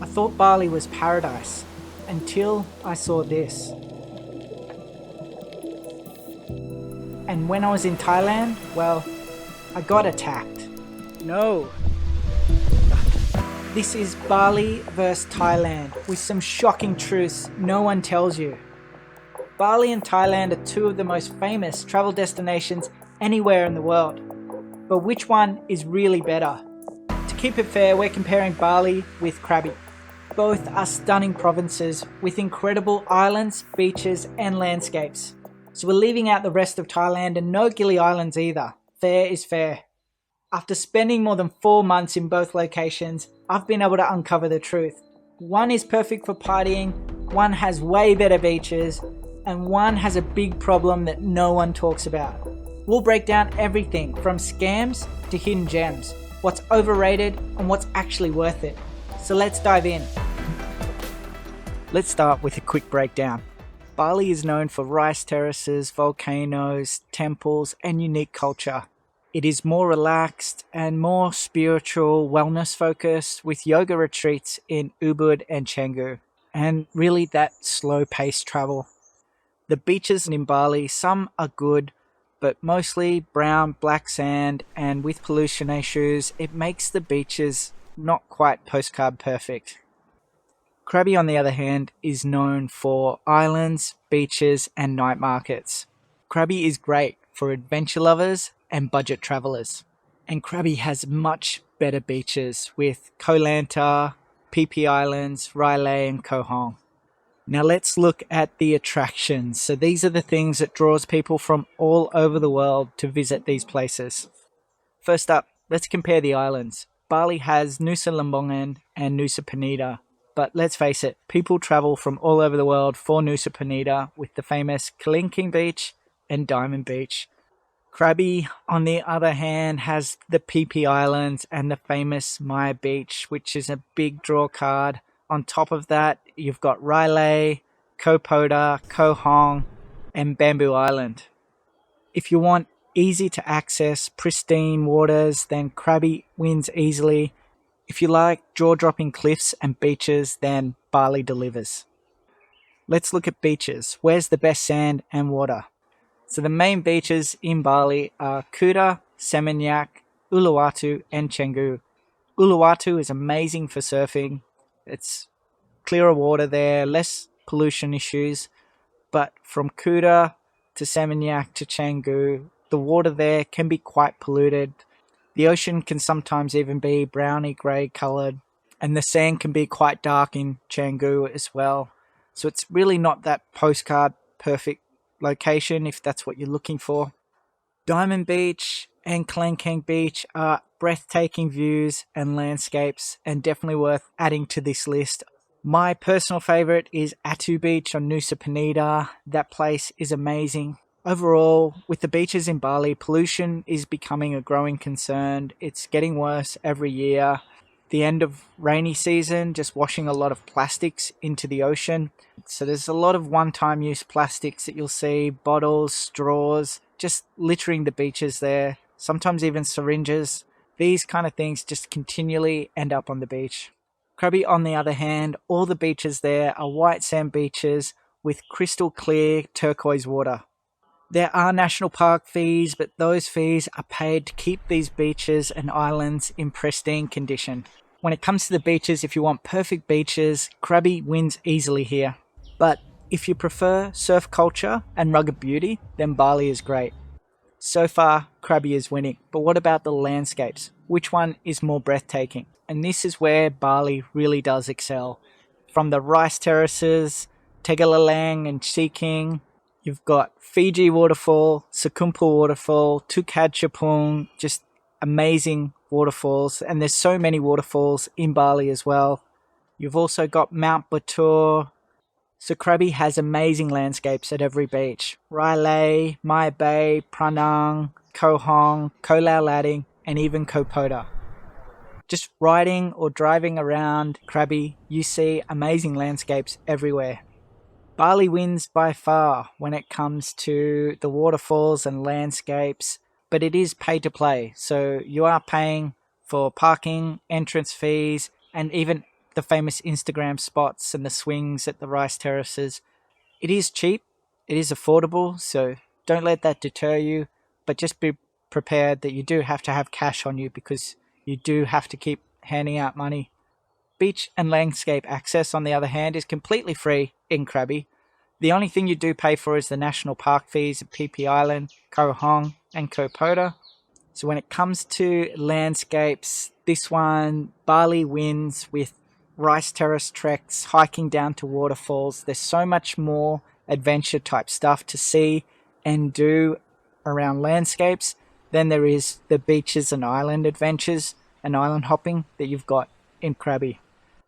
I thought Bali was paradise until I saw this. And when I was in Thailand, well, I got attacked. No. This is Bali versus Thailand with some shocking truths no one tells you. Bali and Thailand are two of the most famous travel destinations anywhere in the world. But which one is really better? To keep it fair, we're comparing Bali with Krabi. Both are stunning provinces with incredible islands, beaches and landscapes. So we're leaving out the rest of Thailand and no Gili Islands either. Fair is fair. After spending more than 4 months in both locations, I've been able to uncover the truth. One is perfect for partying, one has way better beaches, and one has a big problem that no one talks about. We'll break down everything from scams to hidden gems, what's overrated and what's actually worth it. So let's dive in. Let's start with a quick breakdown. Bali is known for rice terraces, volcanoes, temples and unique culture. It is more relaxed and more spiritual, wellness focused with yoga retreats in Ubud and Canggu, and really that slow paced travel. The beaches in Bali, some are good, but mostly brown, black sand, and with pollution issues, it makes the beaches not quite postcard perfect. Krabi, on the other hand, is known for islands, beaches, and night markets. Krabi is great for adventure lovers and budget travellers. And Krabi has much better beaches with Koh Lanta, Phi Phi Islands, Railay, and Koh Hong. Now let's look at the attractions. So these are the things that draws people from all over the world to visit these places. First up, let's compare the islands. Bali has Nusa Lembongan and Nusa Penida. But let's face it, people travel from all over the world for Nusa Penida with the famous Kalinking Beach and Diamond Beach. Krabi, on the other hand, has the Phi Phi Islands and the famous Maya Beach, which is a big draw card. On top of that, you've got Railay, Koh Poda, Koh Hong, and Bamboo Island. If you want easy to access, pristine waters, then Krabi wins easily. If you like jaw-dropping cliffs and beaches, then Bali delivers. Let's look at beaches. Where's the best sand and water? So the main beaches in Bali are Kuta, Seminyak, Uluwatu, and Canggu. Uluwatu is amazing for surfing. It's clearer water there, less pollution issues. But from Kuta to Seminyak to Canggu, the water there can be quite polluted. The ocean can sometimes even be browny grey coloured, and the sand can be quite dark in Canggu as well. So it's really not that postcard perfect location if that's what you're looking for. Diamond Beach and Klangkang Beach are breathtaking views and landscapes and definitely worth adding to this list. My personal favourite is Atu Beach on Nusa Penida. That place is amazing. Overall, with the beaches in Bali, pollution is becoming a growing concern. It's getting worse every year. The end of rainy season, just washing a lot of plastics into the ocean. So there's a lot of one-time use plastics that you'll see, bottles, straws, just littering the beaches there. Sometimes even syringes. These kind of things just continually end up on the beach. Krabi, on the other hand, all the beaches there are white sand beaches with crystal clear turquoise water. There are national park fees, but those fees are paid to keep these beaches and islands in pristine condition. When it comes to the beaches, if you want perfect beaches, Krabi wins easily here. But if you prefer surf culture and rugged beauty, then Bali is great. So far, Krabi is winning. But what about the landscapes? Which one is more breathtaking? And this is where Bali really does excel. From the rice terraces, Tegalalang and Seaking, you've got Fiji Waterfall, Sekumpul Waterfall, Tukad, just amazing waterfalls. And there's so many waterfalls in Bali as well. You've also got Mount Batur. So Krabi has amazing landscapes at every beach. Railay, Mai Bay, Pranang, Koh Hong, Koh Lau Lading, and even Koh Poda. Just riding or driving around Krabi, you see amazing landscapes everywhere. Bali wins by far when it comes to the waterfalls and landscapes, but it is pay to play. So you are paying for parking, entrance fees, and even the famous Instagram spots and the swings at the rice terraces. It is cheap, it is affordable, so don't let that deter you, but just be prepared that you do have to have cash on you because you do have to keep handing out money. Beach and landscape access, on the other hand, is completely free in Krabi. The only thing you do pay for is the national park fees at Phi Phi Island, Koh Hong, and Koh Poda. So when it comes to landscapes, this one, Bali wins with rice terrace treks, hiking down to waterfalls. There's so much more adventure type stuff to see and do around landscapes than there is the beaches and island adventures and island hopping that you've got in Krabi.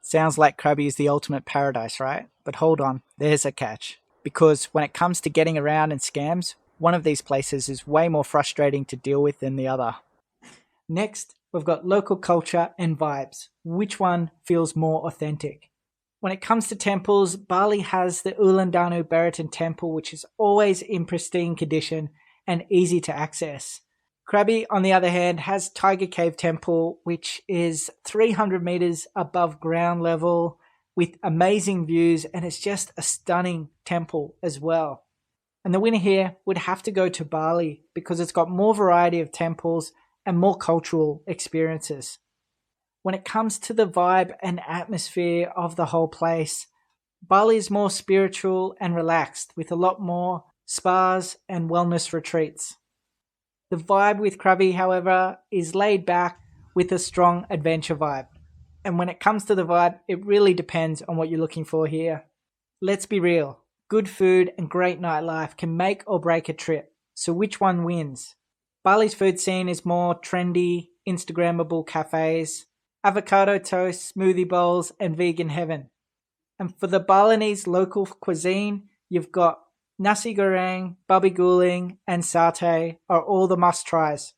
Sounds like Krabi is the ultimate paradise, right? But hold on, there's a catch. Because when it comes to getting around and scams, one of these places is way more frustrating to deal with than the other. Next, we've got local culture and vibes. Which one feels more authentic? When it comes to temples, Bali has the Uluwatu Baritan Temple, which is always in pristine condition and easy to access. Krabi, on the other hand, has Tiger Cave Temple, which is 300 meters above ground level with amazing views, and it's just a stunning temple as well. And the winner here would have to go to Bali because it's got more variety of temples and more cultural experiences. When it comes to the vibe and atmosphere of the whole place, Bali is more spiritual and relaxed with a lot more spas and wellness retreats. The vibe with Krabi, however, is laid back with a strong adventure vibe. And when it comes to the vibe, it really depends on what you're looking for here. Let's be real. Good food and great nightlife can make or break a trip. So which one wins? Bali's food scene is more trendy, Instagrammable cafes, avocado toast, smoothie bowls, and vegan heaven. And for the Balinese local cuisine, you've got nasi goreng, babi guling, and satay are all the must-tries.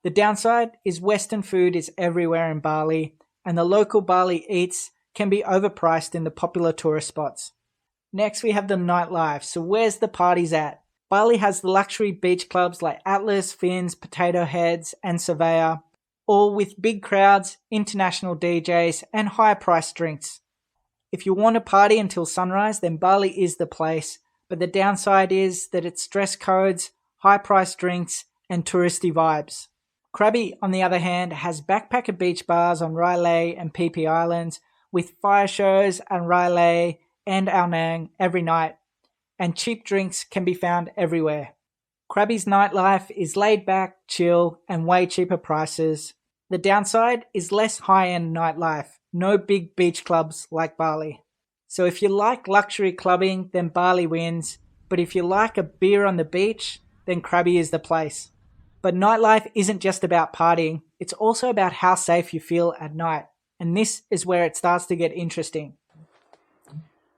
The downside is Western food is everywhere in Bali, and the local Bali eats can be overpriced in the popular tourist spots. Next, we have the nightlife. So where's the parties at? Bali has the luxury beach clubs like Atlas, Fins, Potato Heads, and Surveyor, all with big crowds, international DJs, and high-priced drinks. If you want to party until sunrise, then Bali is the place, but the downside is that it's dress codes, high-priced drinks, and touristy vibes. Krabi, on the other hand, has backpacker beach bars on Railay and Phi Phi Islands with fire shows and Railay and Ao Nang every night, and cheap drinks can be found everywhere. Krabi's nightlife is laid back, chill, and way cheaper prices. The downside is less high-end nightlife, no big beach clubs like Bali. So if you like luxury clubbing, then Bali wins, but if you like a beer on the beach, then Krabi is the place. But nightlife isn't just about partying, it's also about how safe you feel at night, and this is where it starts to get interesting.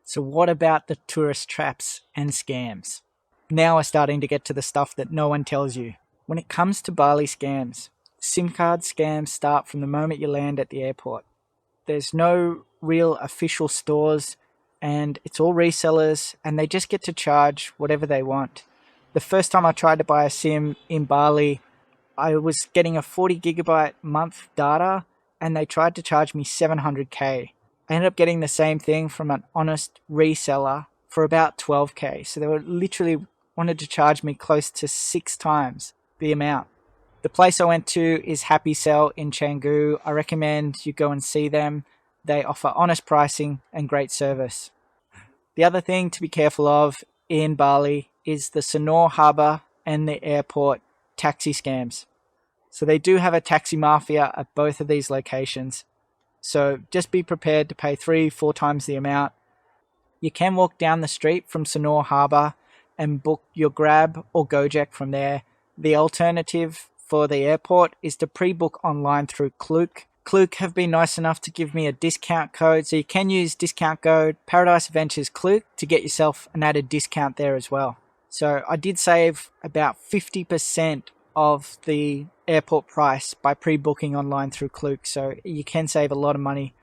So what about the tourist traps and scams? Now we're starting to get to the stuff that no one tells you. When it comes to Bali scams, SIM card scams start from the moment you land at the airport. There's no real official stores, and it's all resellers, and they just get to charge whatever they want. The first time I tried to buy a SIM in Bali, I was getting a 40 gigabyte month data, and they tried to charge me 700k. I ended up getting the same thing from an honest reseller for about 12k. So they were literally wanted to charge me close to 6 times the amount. The place I went to is Happy Cell in Canggu. I recommend you go and see them. They offer honest pricing and great service. The other thing to be careful of in Bali is the Sanur Harbour and the airport taxi scams. So they do have a taxi mafia at both of these locations. So just be prepared to pay 3-4 times the amount. You can walk down the street from Sanur Harbour and book your Grab or Gojek from there. The alternative for the airport is to pre-book online through Klook. Klook have been nice enough to give me a discount code, so you can use discount code Paradise Adventures Klook to get yourself an added discount there as well. So I did save about 50% of the airport price by pre-booking online through Klook, so you can save a lot of money.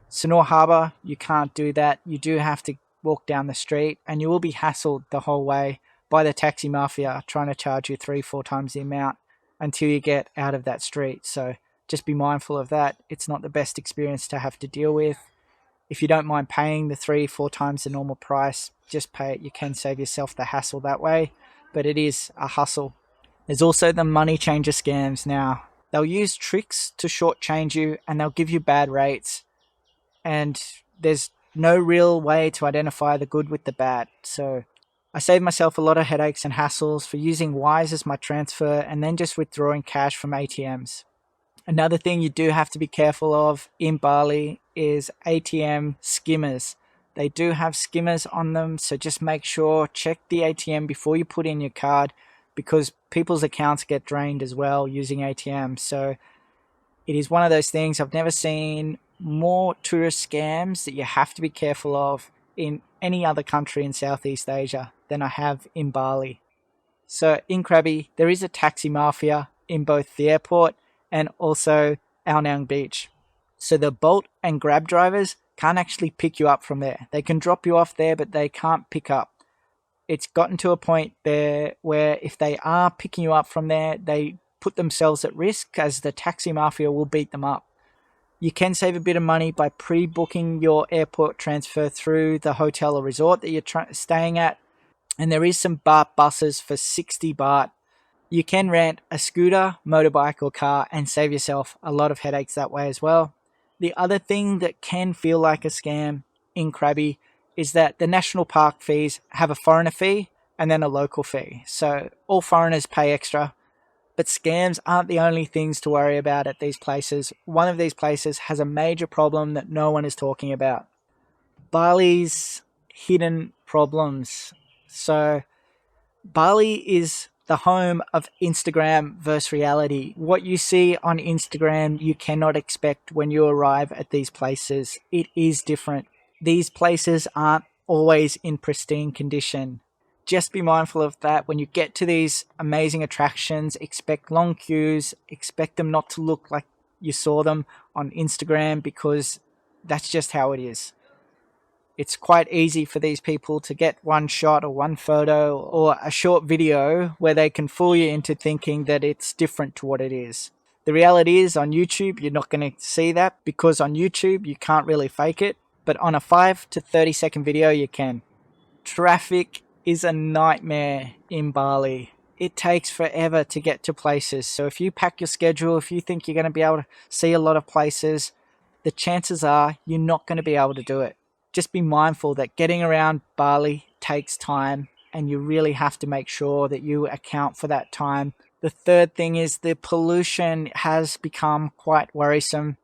Sanur Harbour, you can't do that. You do have to walk down the street, and you will be hassled the whole way by the taxi mafia trying to charge you 3-4 times the amount until you get out of that street. So just be mindful of that. It's not the best experience to have to deal with. If you don't mind paying the 3-4 times the normal price, just pay it. You can save yourself the hassle that way, but it is a hustle. There's also the money changer scams now. They'll use tricks to shortchange you and they'll give you bad rates. And there's no real way to identify the good with the bad. So I saved myself a lot of headaches and hassles for using Wise as my transfer and then just withdrawing cash from ATMs. Another thing you do have to be careful of in Bali is ATM skimmers. They do have skimmers on them, so just make sure, check the ATM before you put in your card, because people's accounts get drained as well using ATMs. So it is one of those things. I've never seen more tourist scams that you have to be careful of in any other country in Southeast Asia than I have in Bali. So in Krabi, there is a taxi mafia in both the airport and also Ao Nang Beach. So the Bolt and Grab drivers can't actually pick you up from there. They can drop you off there, but they can't pick up. It's gotten to a point there where if they are picking you up from there, they put themselves at risk, as the taxi mafia will beat them up. You can save a bit of money by pre-booking your airport transfer through the hotel or resort that you're staying at. And there is some baht buses for 60 baht. You can rent a scooter, motorbike or car and save yourself a lot of headaches that way as well. The other thing that can feel like a scam in Krabi is that the national park fees have a foreigner fee and then a local fee. So all foreigners pay extra. But scams aren't the only things to worry about at these places. One of these places has a major problem that no one is talking about. Bali's hidden problems. So Bali is the home of Instagram versus reality. What you see on Instagram, you cannot expect when you arrive at these places. It is different. These places aren't always in pristine condition. Just be mindful of that. When you get to these amazing attractions, expect long queues, expect them not to look like you saw them on Instagram, because that's just how it is. It's quite easy for these people to get one shot or one photo or a short video where they can fool you into thinking that it's different to what it is. The reality is, on YouTube, you're not going to see that, because on YouTube, you can't really fake it. But on a 5 to 30 second video, you can. Traffic is a nightmare in Bali. It takes forever to get to places. So if you pack your schedule, if you think you're going to be able to see a lot of places, the chances are you're not going to be able to do it. Just be mindful that getting around Bali takes time, and you really have to make sure that you account for that time. The third thing is the pollution has become quite worrisome.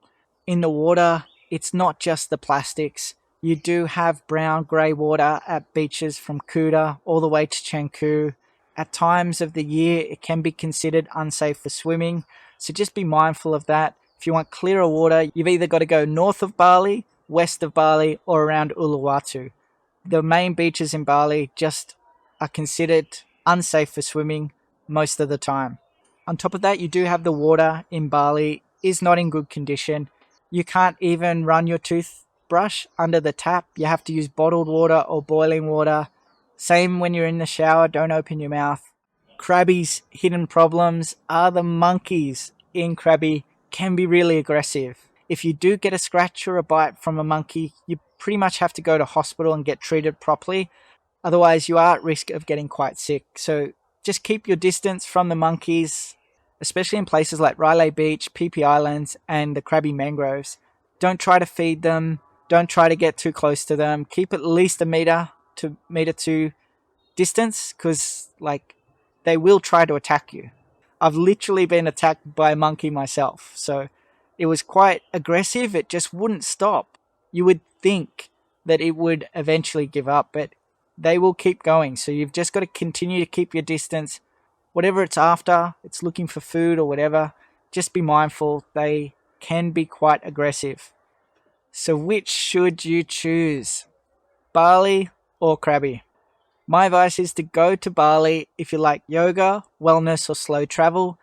In the water, it's not just the plastics. You do have brown grey water at beaches from Kuta all the way to Canggu. At times of the year, it can be considered unsafe for swimming. So just be mindful of that. If you want clearer water, you've either got to go north of Bali, west of Bali, or around Uluwatu. The main beaches in Bali just are considered unsafe for swimming most of the time. On top of that, you do have the water in Bali is not in good condition. You can't even run your toothbrush under the tap. You have to use bottled water or boiling water. Same when you're in the shower, don't open your mouth. Krabi's hidden problems are the monkeys in Krabi can be really aggressive. If you do get a scratch or a bite from a monkey, you pretty much have to go to hospital and get treated properly. Otherwise, you are at risk of getting quite sick. So just keep your distance from the monkeys, especially in places like Riley Beach, Phi Islands, and the Krabi mangroves. Don't try to feed them. Don't try to get too close to them. Keep at least a meter to meter two distance, because they will try to attack you. I've literally been attacked by a monkey myself. So it was quite aggressive. It just wouldn't stop. You would think that it would eventually give up, but they will keep going. So you've just got to continue to keep your distance. Whatever it's after, it's looking for food or whatever, just be mindful. They can be quite aggressive. So which should you choose? Bali or Krabi? My advice is to go to Bali if you like yoga, wellness, or slow travel.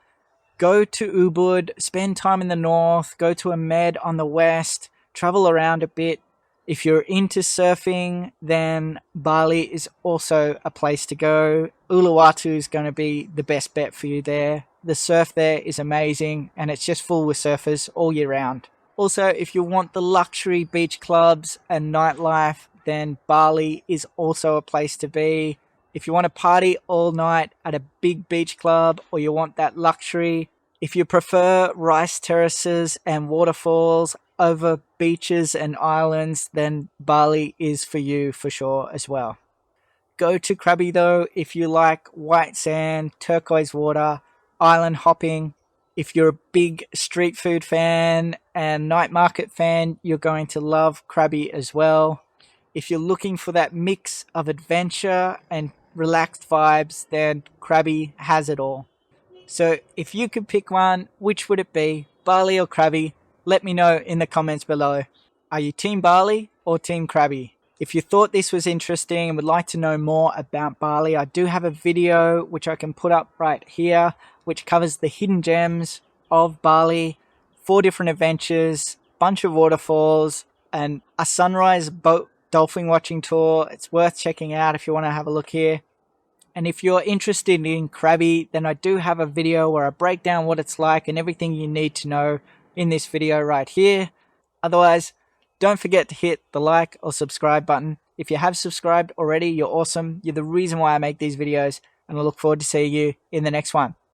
Go to Ubud, spend time in the north, go to Amed on the west, travel around a bit. If you're into surfing, then Bali is also a place to go. Uluwatu is going to be the best bet for you there. The surf there is amazing, and it's just full with surfers all year round. Also, if you want the luxury beach clubs and nightlife, then Bali is also a place to be. If you want to party all night at a big beach club, or you want that luxury, if you prefer rice terraces and waterfalls over beaches and islands, then Bali is for you for sure as well. Go to Krabi though if you like white sand, turquoise water, island hopping. If you're a big street food fan and night market fan, you're going to love Krabi as well. If you're looking for that mix of adventure and relaxed vibes, then Krabi has it all. So if you could pick one, which would it be, Bali or Krabi? Let me know in the comments below. Are you Team Bali or Team Krabi? If you thought this was interesting and would like to know more about Bali, I do have a video which I can put up right here, which covers the hidden gems of Bali, 4 different adventures, bunch of waterfalls, and a sunrise boat dolphin watching tour. It's worth checking out if you want to have a look here. And if you're interested in Krabi, then I do have a video where I break down what it's like and everything you need to know in this video right here. Otherwise, don't forget to hit the like or subscribe button. If you have subscribed already, you're awesome. You're the reason why I make these videos, and I look forward to seeing you in the next one.